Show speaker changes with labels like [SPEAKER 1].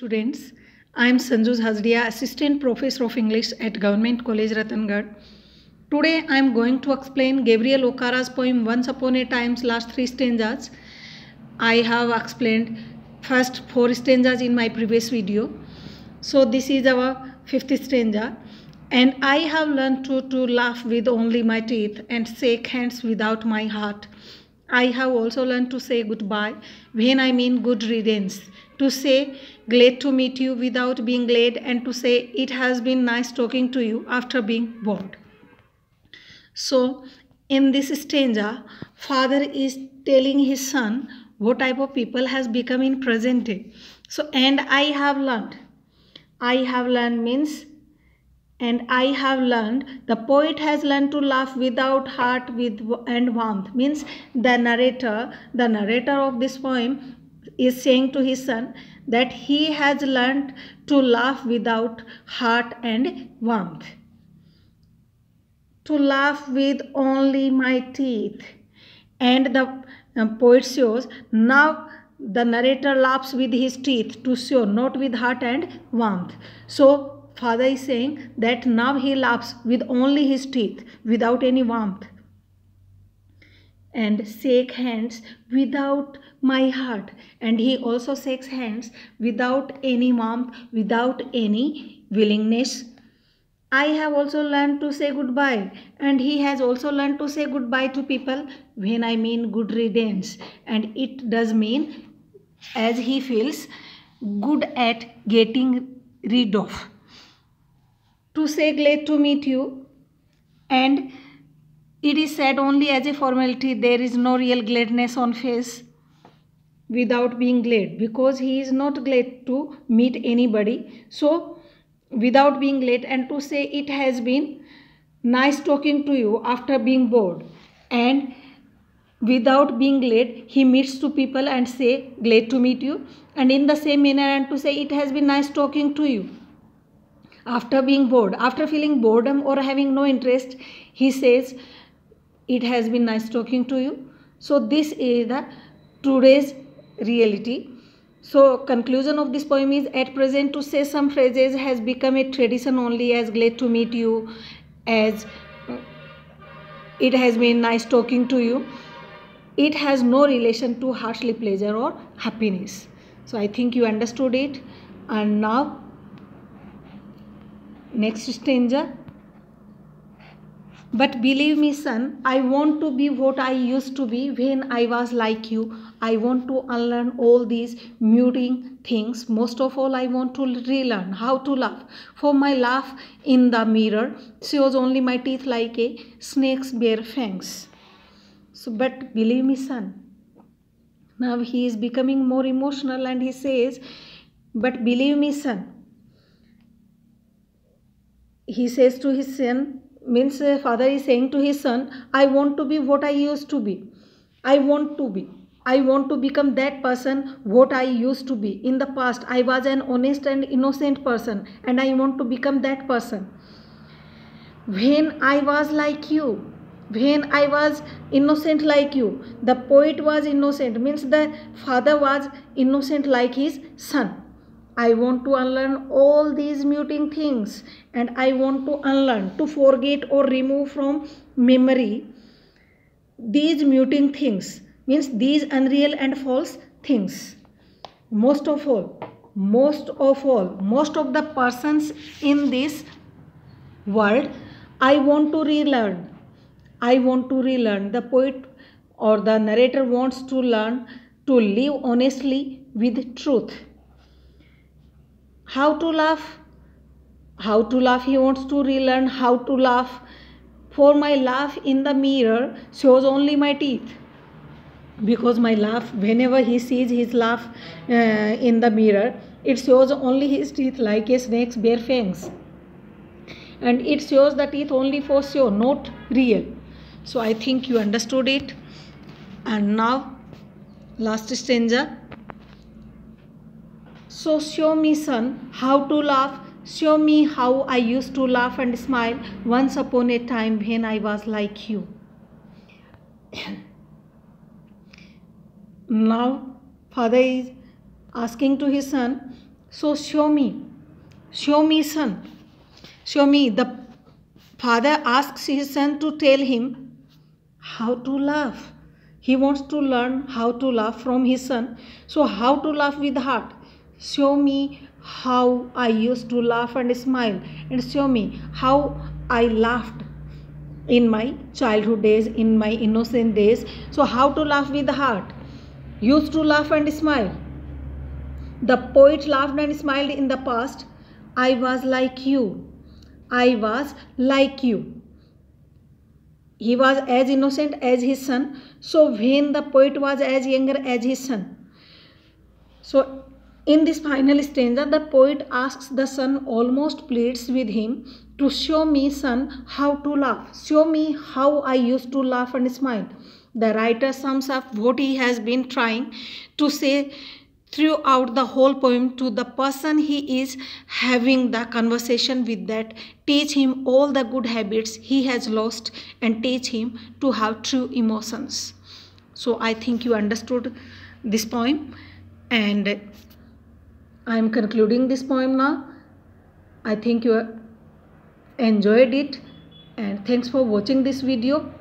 [SPEAKER 1] Students, I am Sanju Hazdia, Assistant Professor of English at Government College Ratangad. Today I am going to explain Gabriel Okara's poem Once Upon a Time's last 3 stanzas. I have explained first 4 stanzas in my previous video. So this is our 5th stanza. And I have learned to laugh with only my teeth and shake hands without my heart. I have also learned to say goodbye when I mean good riddance, to say glad to meet you without being glad, and to say it has been nice talking to you after being bored. So in this stanza, father is telling his son what type of people has become in present day. So and I have learned means and I have learned, the poet has learned to laugh without heart and warmth, means the narrator of this poem is saying to his son that he has learned to laugh without heart and warmth. To laugh with only my teeth. And the poet shows now the narrator laughs with his teeth to show, not with heart and warmth. So father is saying that now he laughs with only his teeth, without any warmth. And shake hands without my heart. And he also shakes hands without any warmth, without any willingness. I have also learned to say goodbye. And he has also learned to say goodbye to people when I mean good riddance. And it does mean as he feels good at getting rid of. To say glad to meet you, and it is said only as a formality. There is no real gladness on face without being glad, because he is not glad to meet anybody. So without being glad, and to say it has been nice talking to you after being bored, and without being glad he meets to people and say glad to meet you, and in the same manner and to say it has been nice talking to you after being bored, after feeling boredom or having no interest, he says it has been nice talking to you. So this is the today's reality. So conclusion of this poem is, at present to say some phrases has become a tradition only, as glad to meet you, as it has been nice talking to you. It has no relation to heartly pleasure or happiness. So I think you understood it. And now next stanza. But believe me, son, I want to be what I used to be when I was like you. I want to unlearn all these muting things. Most of all, I want to relearn how to laugh. For my laugh in the mirror shows only my teeth like a snake's bare fangs. So, but believe me, son. Now he is becoming more emotional and he says, but believe me, son. He says to his son, means father is saying to his son, I want to be what I used to be. I want to become that person what I used to be. In the past, I was an honest and innocent person, and I want to become that person. When I was like you, when I was innocent like you, the poet was innocent, means the father was innocent like his son. I want to unlearn all these muting things, and I want to unlearn, to forget or remove from memory these muting things, means these unreal and false things. Most of the persons in this world, I want to relearn. The poet or the narrator wants to learn to live honestly with truth. How to laugh, he wants to relearn how to laugh. For my laugh in the mirror shows only my teeth, because my laugh, whenever he sees his laugh in the mirror, it shows only his teeth like a snake's bare fangs, and it shows the teeth only for show, not real. So I think you understood it. And now last stanza. So show me, son, how to laugh. Show me how I used to laugh and smile once upon a time when I was like you. Now father is asking to his son, So show me son, show me. The father asks his son to tell him how to laugh. He wants to learn how to laugh from his son. So how to laugh with heart? Show me how I used to laugh and smile, and show me how I laughed in my childhood days, in my innocent days. So how to laugh with the heart? Used to laugh and smile. The poet laughed and smiled in the past. I was like you. I was like you. He was as innocent as his son. So when the poet was as younger as his son. So in this final stanza, the poet asks the son, almost pleads with him, to show me, son, how to laugh. Show me how I used to laugh and smile. The writer sums up what he has been trying to say throughout the whole poem to the person he is having the conversation with, that teach him all the good habits he has lost and teach him to have true emotions. So I think you understood this poem, and I am concluding this poem now. I think you enjoyed it, and thanks for watching this video.